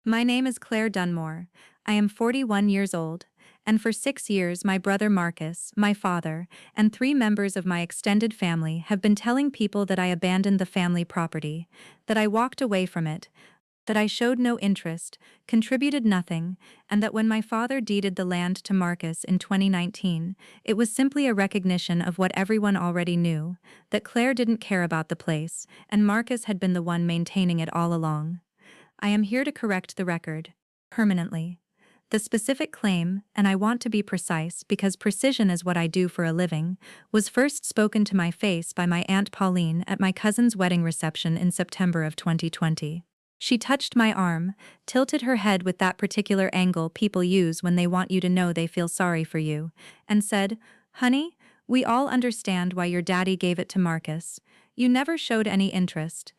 My name is Claire Dunmore. I am 41 years old, and for 6 years my brother Marcus, my father, and 3 members of my extended family have been telling people that I abandoned the family property, that I walked away from it, that I showed no interest, contributed nothing, and that when my father deeded the land to Marcus in 2019, it was simply a recognition of what everyone already knew, that Claire didn't care about the place, and Marcus had been the one maintaining it all along. I am here to correct the record. Permanently. The specific claim, and I want to be precise because precision is what I do for a living, was first spoken to my face by my Aunt Pauline at my cousin's wedding reception in September of 2020. She touched my arm, tilted her head with that particular angle people use when they want you to know they feel sorry for you, and said, "Honey, we all understand why your daddy gave it to Marcus. You never showed any interest."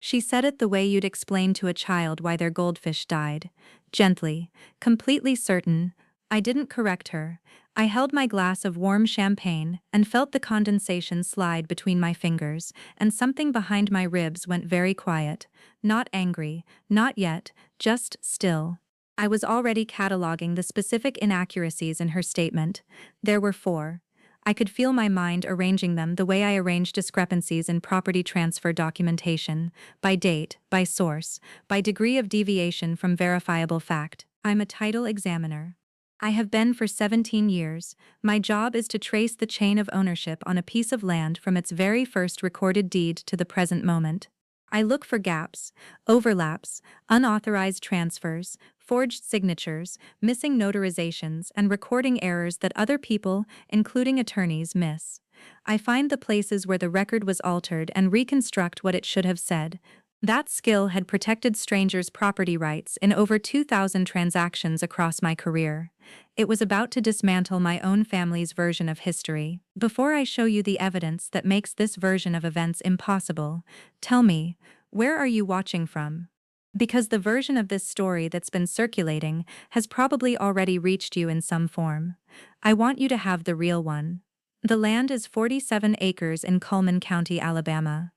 She said it the way you'd explain to a child why their goldfish died. Gently, completely certain. I didn't correct her. I held my glass of warm champagne and felt the condensation slide between my fingers, and something behind my ribs went very quiet. Not angry, not yet, just still. I was already cataloging the specific inaccuracies in her statement. There were 4. I could feel my mind arranging them the way I arrange discrepancies in property transfer documentation, by date, by source, by degree of deviation from verifiable fact. I'm a title examiner. I have been for 17 years. My job is to trace the chain of ownership on a piece of land from its very first recorded deed to the present moment. I look for gaps, overlaps, unauthorized transfers, forged signatures, missing notarizations, and recording errors that other people, including attorneys, miss. I find the places where the record was altered and reconstruct what it should have said. That skill had protected strangers' property rights in over 2,000 transactions across my career. It was about to dismantle my own family's version of history. Before I show you the evidence that makes this version of events impossible, tell me, where are you watching from? Because the version of this story that's been circulating has probably already reached you in some form. I want you to have the real one. The land is 47 acres in Cullman County, Alabama.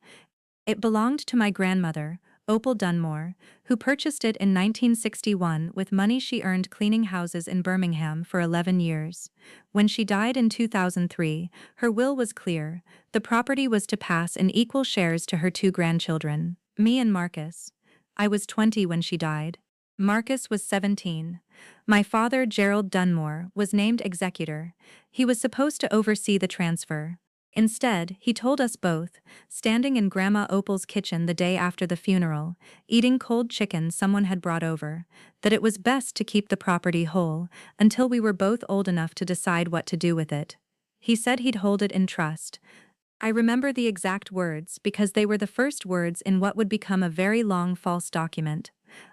It belonged to my grandmother, Opal Dunmore, who purchased it in 1961 with money she earned cleaning houses in Birmingham for 11 years. When she died in 2003, her will was clear. The property was to pass in equal shares to her 2 grandchildren, me and Marcus. I was 20 when she died. Marcus was 17. My father, Gerald Dunmore, was named executor. He was supposed to oversee the transfer. Instead, he told us both, standing in Grandma Opal's kitchen the day after the funeral, eating cold chicken someone had brought over, that it was best to keep the property whole until we were both old enough to decide what to do with it. He said he'd hold it in trust. I remember the exact words because they were the first words in what would become a very long false document.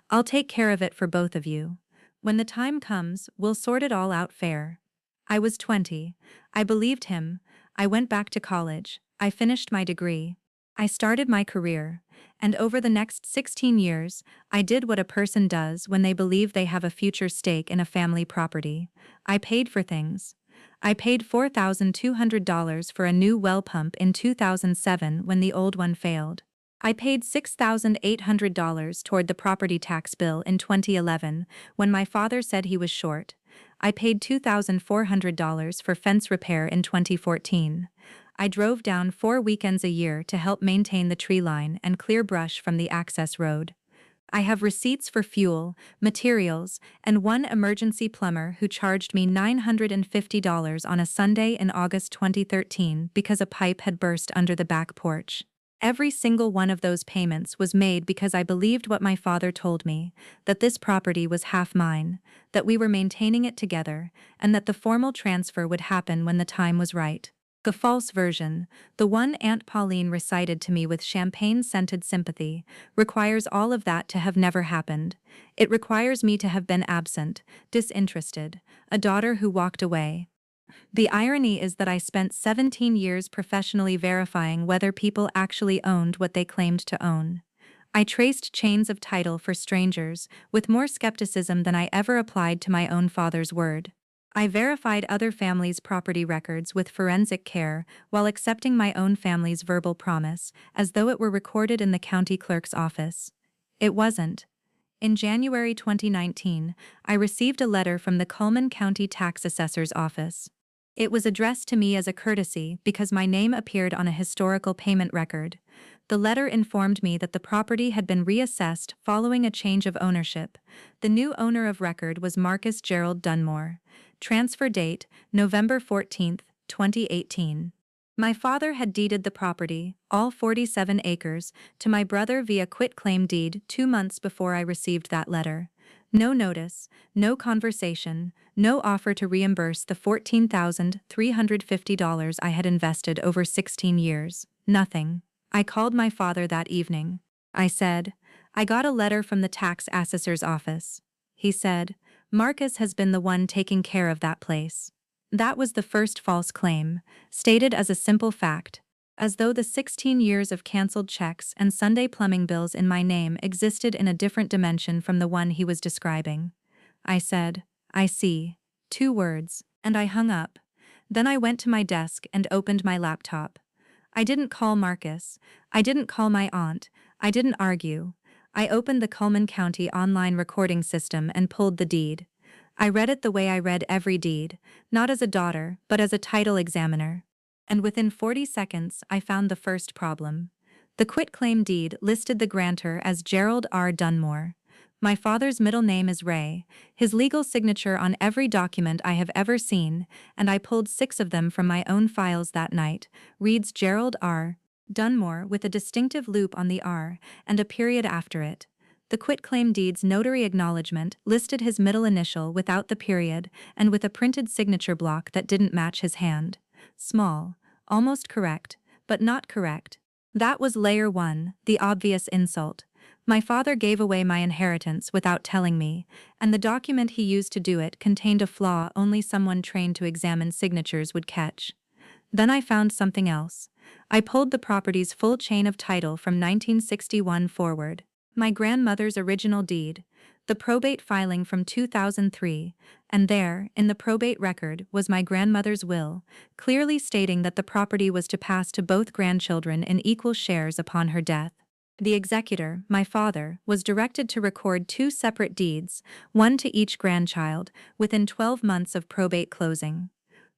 "I'll take care of it for both of you. When the time comes, we'll sort it all out fair." I was 20. I believed him. I went back to college. I finished my degree. I started my career. And over the next 16 years, I did what a person does when they believe they have a future stake in a family property. I paid for things. I paid $4,200 for a new well pump in 2007 when the old one failed. I paid $6,800 toward the property tax bill in 2011 when my father said he was short. I paid $2,400 for fence repair in 2014. I drove down 4 weekends a year to help maintain the tree line and clear brush from the access road. I have receipts for fuel, materials, and one emergency plumber who charged me $950 on a Sunday in August 2013 because a pipe had burst under the back porch. Every single one of those payments was made because I believed what my father told me, that this property was half mine, that we were maintaining it together, and that the formal transfer would happen when the time was right. The false version, the one Aunt Pauline recited to me with champagne-scented sympathy, requires all of that to have never happened. It requires me to have been absent, disinterested, a daughter who walked away. The irony is that I spent 17 years professionally verifying whether people actually owned what they claimed to own. I traced chains of title for strangers with more skepticism than I ever applied to my own father's word. I verified other families' property records with forensic care while accepting my own family's verbal promise, as though it were recorded in the county clerk's office. It wasn't. In January 2019, I received a letter from the Cullman County Tax Assessor's Office. It was addressed to me as a courtesy because my name appeared on a historical payment record. The letter informed me that the property had been reassessed following a change of ownership. The new owner of record was Marcus Gerald Dunmore. Transfer date, November 14, 2018. My father had deeded the property, all 47 acres, to my brother via quitclaim deed 2 months before I received that letter. No notice, no conversation, no offer to reimburse the $14,350 I had invested over 16 years. Nothing. I called my father that evening. I said, "I got a letter from the tax assessor's office." He said, "Marcus has been the one taking care of that place." That was the first false claim, stated as a simple fact, as though the 16 years of cancelled checks and Sunday plumbing bills in my name existed in a different dimension from the one he was describing. I said, "I see." 2 words, and I hung up. Then I went to my desk and opened my laptop. I didn't call Marcus. I didn't call my aunt. I didn't argue. I opened the Cullman County online recording system and pulled the deed. I read it the way I read every deed, not as a daughter, but as a title examiner. And within 40 seconds, I found the first problem. The quitclaim deed listed the grantor as Gerald R. Dunmore. My father's middle name is Ray, his legal signature on every document I have ever seen, and I pulled 6 of them from my own files that night, reads Gerald R. Dunmore with a distinctive loop on the R and a period after it. The quitclaim deed's notary acknowledgement listed his middle initial without the period and with a printed signature block that didn't match his hand. Small, almost correct, but not correct. That was layer 1, the obvious insult. My father gave away my inheritance without telling me, and the document he used to do it contained a flaw only someone trained to examine signatures would catch. Then I found something else. I pulled the property's full chain of title from 1961 forward. My grandmother's original deed, the probate filing from 2003, and there, in the probate record, was my grandmother's will, clearly stating that the property was to pass to both grandchildren in equal shares upon her death. The executor, my father, was directed to record 2 separate deeds, one to each grandchild, within 12 months of probate closing.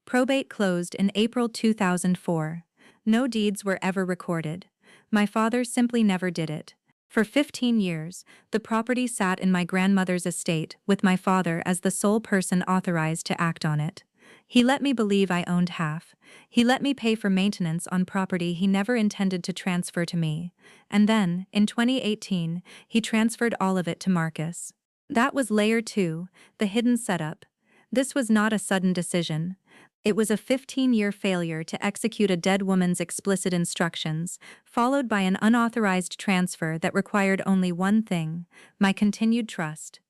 Probate closed in April 2004. No deeds were ever recorded. My father simply never did it. For 15 years, the property sat in my grandmother's estate with my father as the sole person authorized to act on it. He let me believe I owned half. He let me pay for maintenance on property he never intended to transfer to me. And then, in 2018, he transferred all of it to Marcus. That was layer 2, the hidden setup. This was not a sudden decision. It was a 15-year failure to execute a dead woman's explicit instructions, followed by an unauthorized transfer that required only one thing: my continued trust.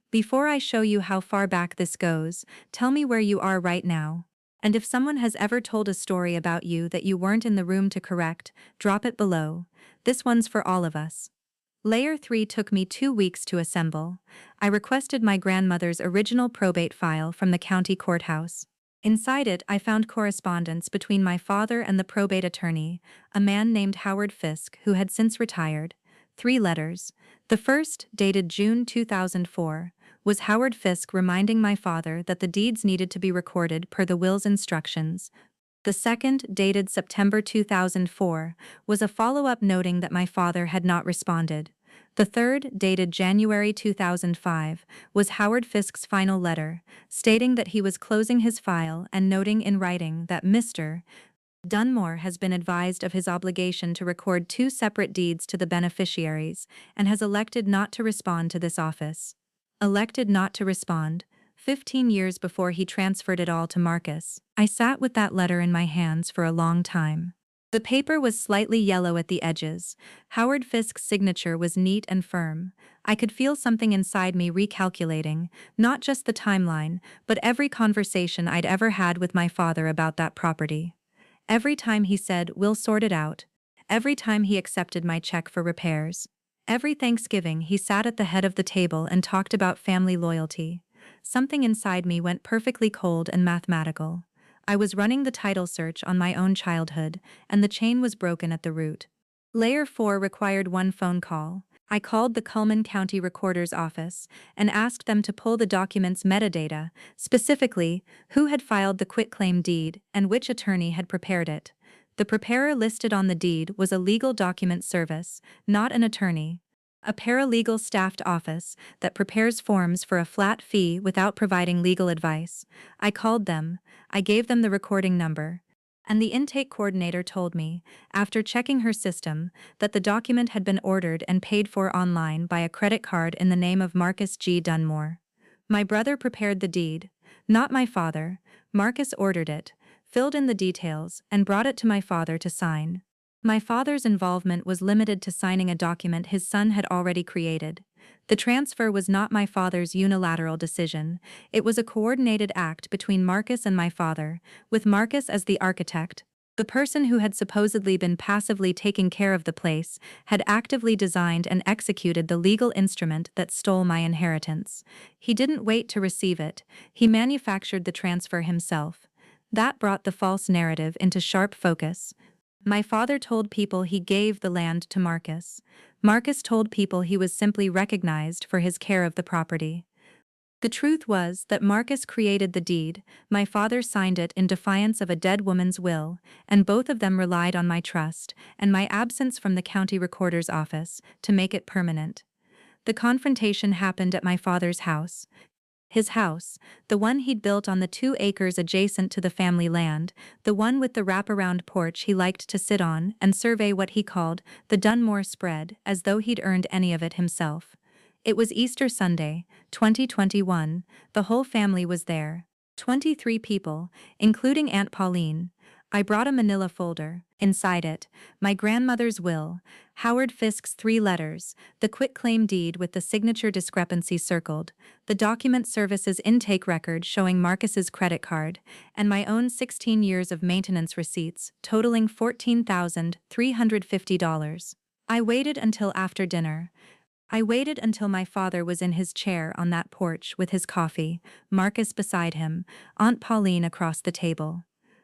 Before I show you how far back this goes, tell me where you are right now. And if someone has ever told a story about you that you weren't in the room to correct, drop it below. This one's for all of us. Layer 3 took me 2 weeks to assemble. I requested my grandmother's original probate file from the county courthouse. Inside it, I found correspondence between my father and the probate attorney, a man named Howard Fisk, who had since retired. 3 letters. The first, dated June 2004, was Howard Fisk reminding my father that the deeds needed to be recorded per the will's instructions. The second, dated September 2004, was a follow-up noting that my father had not responded. The third, dated January 2005, was Howard Fisk's final letter, stating that he was closing his file and noting in writing that Mr. Dunmore has been advised of his obligation to record 2 separate deeds to the beneficiaries and has elected not to respond to this office. Elected not to respond. 15 years before he transferred it all to Marcus. I sat with that letter in my hands for a long time. The paper was slightly yellow at the edges. Howard Fisk's signature was neat and firm. I could feel something inside me recalculating, not just the timeline, but every conversation I'd ever had with my father about that property. Every time he said, "We'll sort it out." Every time he accepted my check for repairs. Every Thanksgiving he sat at the head of the table and talked about family loyalty. Something inside me went perfectly cold and mathematical. I was running the title search on my own childhood, and the chain was broken at the root. Layer 4 required one phone call. I called the Cullman County Recorder's office and asked them to pull the document's metadata, specifically, who had filed the quitclaim deed and which attorney had prepared it. The preparer listed on the deed was a legal document service, not an attorney. A paralegal staffed office that prepares forms for a flat fee without providing legal advice. I called them, I gave them the recording number. And the intake coordinator told me, after checking her system, that the document had been ordered and paid for online by a credit card in the name of Marcus G. Dunmore. My brother prepared the deed, not my father. Marcus ordered it, filled in the details, and brought it to my father to sign. My father's involvement was limited to signing a document his son had already created. The transfer was not my father's unilateral decision, it was a coordinated act between Marcus and my father, with Marcus as the architect. The person who had supposedly been passively taking care of the place had actively designed and executed the legal instrument that stole my inheritance. He didn't wait to receive it, he manufactured the transfer himself. That brought the false narrative into sharp focus. My father told people he gave the land to Marcus. Marcus told people he was simply recognized for his care of the property. The truth was that Marcus created the deed, my father signed it in defiance of a dead woman's will, and both of them relied on my trust and my absence from the county recorder's office to make it permanent. The confrontation happened at my father's house. His house, the one he'd built on the 2 acres adjacent to the family land, the one with the wraparound porch he liked to sit on and survey what he called the Dunmore spread, as though he'd earned any of it himself. It was Easter Sunday, 2021, the whole family was there. 23 people, including Aunt Pauline. I brought a manila folder. Inside it, my grandmother's will, Howard Fisk's 3 letters, the quitclaim deed with the signature discrepancy circled, the document services intake record showing Marcus's credit card, and my own 16 years of maintenance receipts, totaling $14,350. I waited until after dinner. I waited until my father was in his chair on that porch with his coffee, Marcus beside him, Aunt Pauline across the table.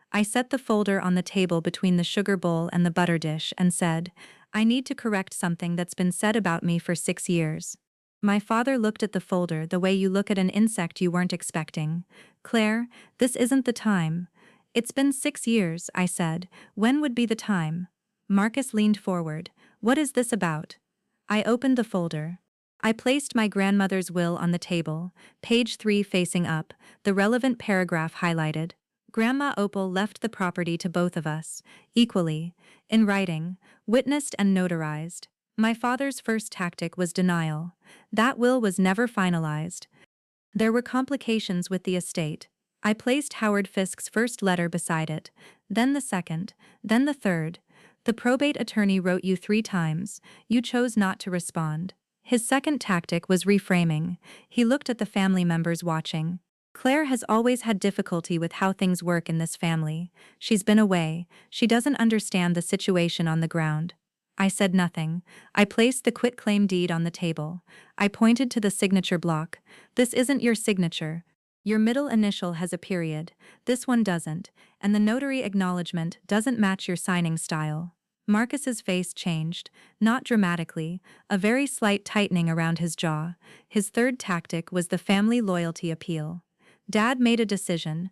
I set the folder on the table between the sugar bowl and the butter dish and said, I need to correct something that's been said about me for 6 years. My father looked at the folder the way you look at an insect you weren't expecting. Claire, this isn't the time. It's been 6 years, I said. When would be the time? Marcus leaned forward. What is this about? I opened the folder. I placed my grandmother's will on the table, page 3 facing up, the relevant paragraph highlighted. Grandma Opal left the property to both of us, equally, in writing, witnessed and notarized. My father's first tactic was denial. That will was never finalized. There were complications with the estate. I placed Howard Fisk's first letter beside it, then the second, then the third. The probate attorney wrote you 3 times. You chose not to respond. His second tactic was reframing. He looked at the family members watching. Claire has always had difficulty with how things work in this family. She's been away. She doesn't understand the situation on the ground. I said nothing. I placed the quitclaim deed on the table. I pointed to the signature block. This isn't your signature. Your middle initial has a period. This one doesn't, and the notary acknowledgement doesn't match your signing style. Marcus's face changed, not dramatically, a very slight tightening around his jaw. His third tactic was the family loyalty appeal. Dad made a decision.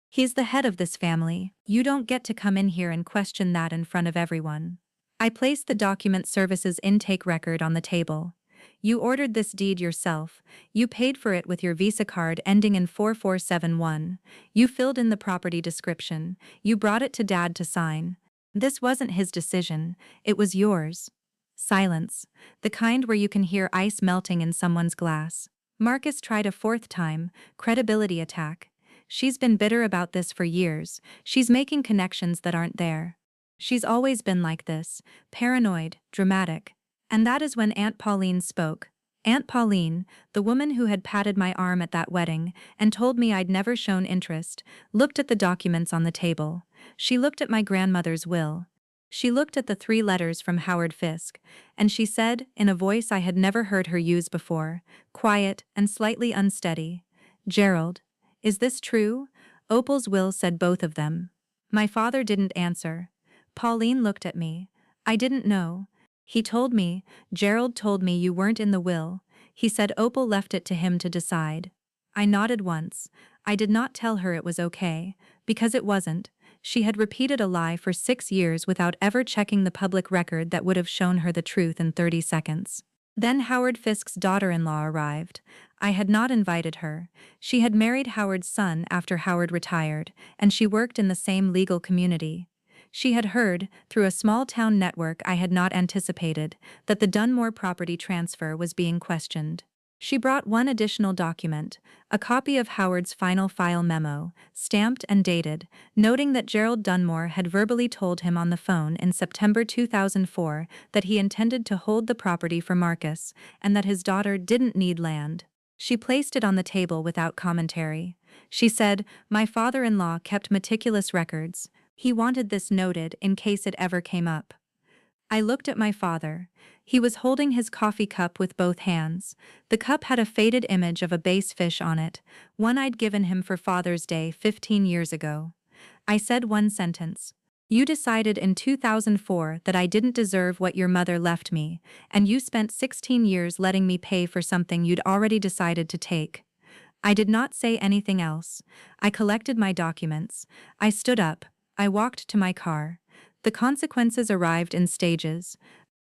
He's the head of this family. You don't get to come in here and question that in front of everyone. I placed the document services intake record on the table. You ordered this deed yourself. You paid for it with your Visa card ending in 4471. You filled in the property description. You brought it to Dad to sign. This wasn't his decision. It was yours. Silence. The kind where you can hear ice melting in someone's glass. Marcus tried a 4th time, credibility attack. She's been bitter about this for years. She's making connections that aren't there. She's always been like this, paranoid, dramatic. And that is when Aunt Pauline spoke. Aunt Pauline, the woman who had patted my arm at that wedding and told me I'd never shown interest, looked at the documents on the table. She looked at my grandmother's will. She looked at the 3 letters from Howard Fisk, and she said, in a voice I had never heard her use before, quiet and slightly unsteady, Gerald, is this true? Opal's will said both of them. My father didn't answer. Pauline looked at me. I didn't know. He told me, Gerald told me you weren't in the will. He said Opal left it to him to decide. I nodded once. I did not tell her it was okay, because it wasn't. She had repeated a lie for 6 years without ever checking the public record that would have shown her the truth in 30 seconds. Then Howard Fisk's daughter-in-law arrived. I had not invited her. She had married Howard's son after Howard retired, and she worked in the same legal community. She had heard, through a small-town network I had not anticipated, that the Dunmore property transfer was being questioned. She brought one additional document, a copy of Howard's final file memo, stamped and dated, noting that Gerald Dunmore had verbally told him on the phone in September 2004 that he intended to hold the property for Marcus, and that his daughter didn't need land. She placed it on the table without commentary. She said, "My father-in-law kept meticulous records. He wanted this noted in case it ever came up." I looked at my father. He was holding his coffee cup with both hands. The cup had a faded image of a bass fish on it, one I'd given him for Father's Day 15 years ago. I said one sentence. "You decided in 2004 that I didn't deserve what your mother left me, and you spent 16 years letting me pay for something you'd already decided to take." I did not say anything else. I collected my documents. I stood up. I walked to my car. The consequences arrived in stages.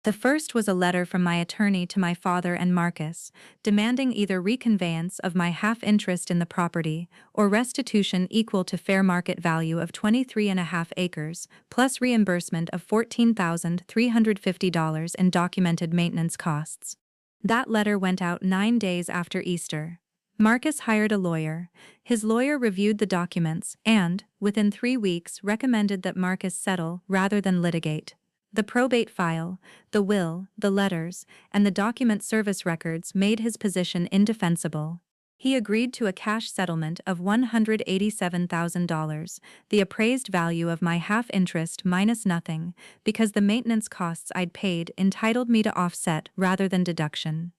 The first was a letter from my attorney to my father and Marcus, demanding either reconveyance of my half-interest in the property or restitution equal to fair market value of 23.5 acres, plus reimbursement of $14,350 in documented maintenance costs. That letter went out 9 days after Easter. Marcus hired a lawyer. His lawyer reviewed the documents and, within 3 weeks, recommended that Marcus settle rather than litigate. The probate file, the will, the letters, and the document service records made his position indefensible. He agreed to a cash settlement of $187,000, the appraised value of my half-interest minus nothing, because the maintenance costs I'd paid entitled me to offset rather than deduction.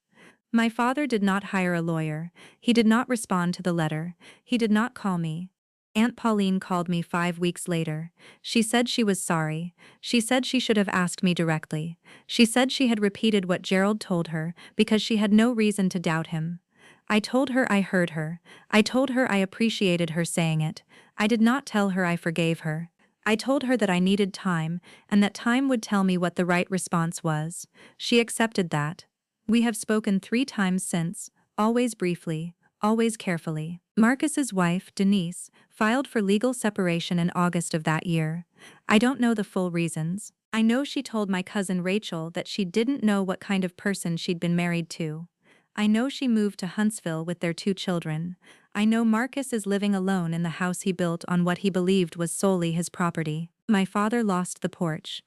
My father did not hire a lawyer. He did not respond to the letter. He did not call me. Aunt Pauline called me 5 weeks later. She said she was sorry. She said she should have asked me directly. She said she had repeated what Gerald told her because she had no reason to doubt him. I told her I heard her. I told her I appreciated her saying it. I did not tell her I forgave her. I told her that I needed time, and that time would tell me what the right response was. She accepted that. We have spoken 3 times since, always briefly, always carefully. Marcus's wife, Denise, filed for legal separation in August of that year. I don't know the full reasons. I know she told my cousin Rachel that she didn't know what kind of person she'd been married to. I know she moved to Huntsville with their 2 children. I know Marcus is living alone in the house he built on what he believed was solely his property. My father lost the porch.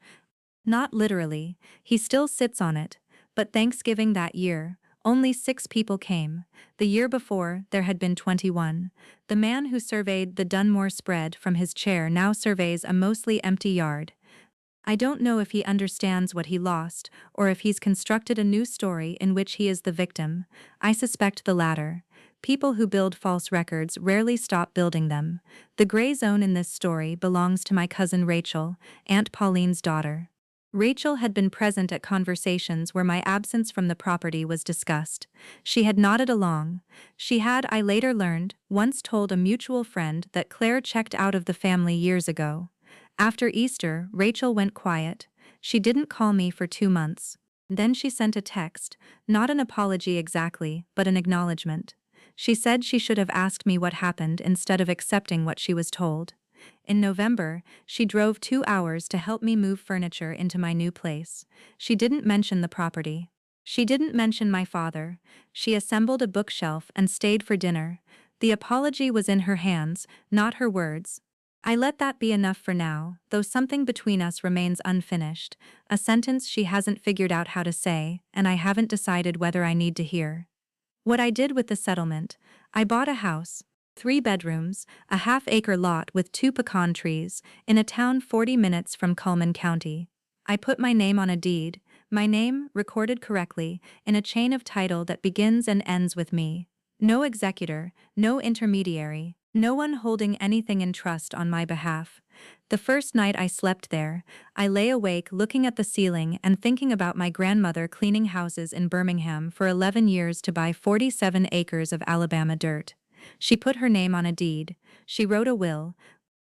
Not literally, he still sits on it. But Thanksgiving that year, only 6 people came. The year before, there had been 21. The man who surveyed the Dunmore spread from his chair now surveys a mostly empty yard. I don't know if he understands what he lost, or if he's constructed a new story in which he is the victim. I suspect the latter. People who build false records rarely stop building them. The gray zone in this story belongs to my cousin Rachel, Aunt Pauline's daughter. Rachel had been present at conversations where my absence from the property was discussed. She had nodded along. She had, I later learned, once told a mutual friend that Claire checked out of the family years ago. After Easter, Rachel went quiet. She didn't call me for 2 months. Then she sent a text, not an apology exactly, but an acknowledgement. She said she should have asked me what happened instead of accepting what she was told. In November, she drove 2 hours to help me move furniture into my new place. She didn't mention the property. She didn't mention my father. She assembled a bookshelf and stayed for dinner. The apology was in her hands, not her words. I let that be enough for now, though something between us remains unfinished, a sentence she hasn't figured out how to say, and I haven't decided whether I need to hear. What I did with the settlement, I bought a house. 3 bedrooms, a half-acre lot with 2 pecan trees, in a town 40 minutes from Cullman County. I put my name on a deed, my name, recorded correctly, in a chain of title that begins and ends with me. No executor, no intermediary, No one holding anything in trust on my behalf. The first night I slept there, I lay awake looking at the ceiling and thinking about my grandmother cleaning houses in Birmingham for 11 years to buy 47 acres of Alabama dirt. She put her name on a deed. She wrote a will.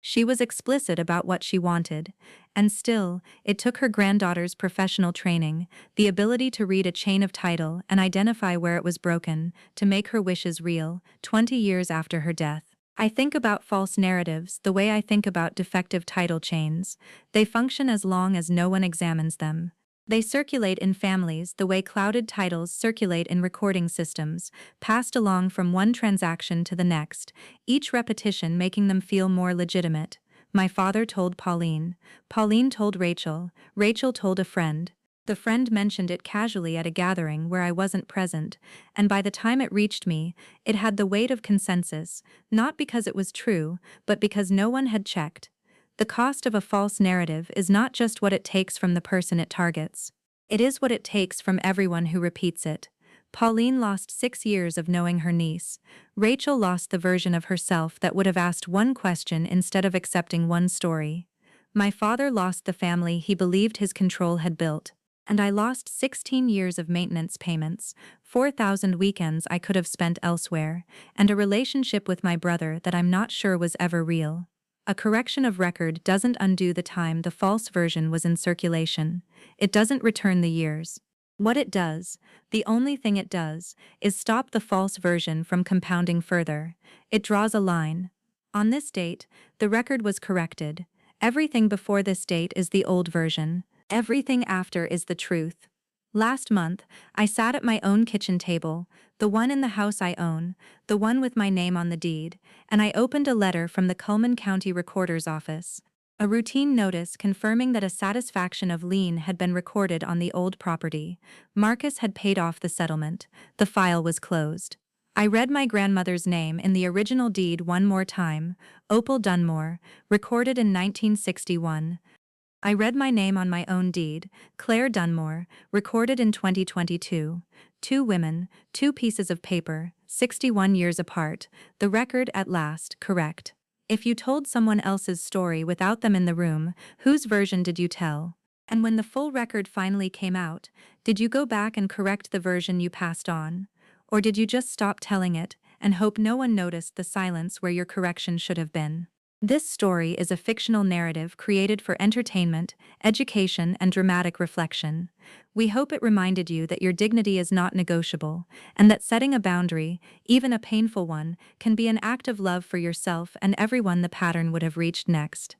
She was explicit about what she wanted. And still, it took her granddaughter's professional training, the ability to read a chain of title and identify where it was broken, to make her wishes real, 20 years after her death. I think about false narratives the way I think about defective title chains. They function as long as no one examines them. They circulate in families the way clouded titles circulate in recording systems, passed along from one transaction to the next, each repetition making them feel more legitimate. My father told Pauline. Pauline told Rachel. Rachel told a friend. The friend mentioned it casually at a gathering where I wasn't present, and by the time it reached me, it had the weight of consensus, not because it was true, but because no one had checked. The cost of a false narrative is not just what it takes from the person it targets. It is what it takes from everyone who repeats it. Pauline lost 6 years of knowing her niece. Rachel lost the version of herself that would have asked one question instead of accepting one story. My father lost the family he believed his control had built. And I lost 16 years of maintenance payments, 4,000 weekends I could have spent elsewhere, and a relationship with my brother that I'm not sure was ever real. A correction of record doesn't undo the time the false version was in circulation. It doesn't return the years. What it does, the only thing it does, is stop the false version from compounding further. It draws a line. On this date, the record was corrected. Everything before this date is the old version. Everything after is the truth. Last month, I sat at my own kitchen table, the one in the house I own, the one with my name on the deed, and I opened a letter from the Cullman County Recorder's Office. A routine notice confirming that a satisfaction of lien had been recorded on the old property. Marcus had paid off the settlement. The file was closed. I read my grandmother's name in the original deed one more time, Opal Dunmore, recorded in 1961. I read my name on my own deed, Claire Dunmore, recorded in 2022. 2 women, 2 pieces of paper, 61 years apart, the record at last correct. If you told someone else's story without them in the room, whose version did you tell? And when the full record finally came out, did you go back and correct the version you passed on? Or did you just stop telling it and hope no one noticed the silence where your correction should have been? This story is a fictional narrative created for entertainment, education, and dramatic reflection. We hope it reminded you that your dignity is not negotiable, and that setting a boundary, even a painful one, can be an act of love for yourself and everyone the pattern would have reached next.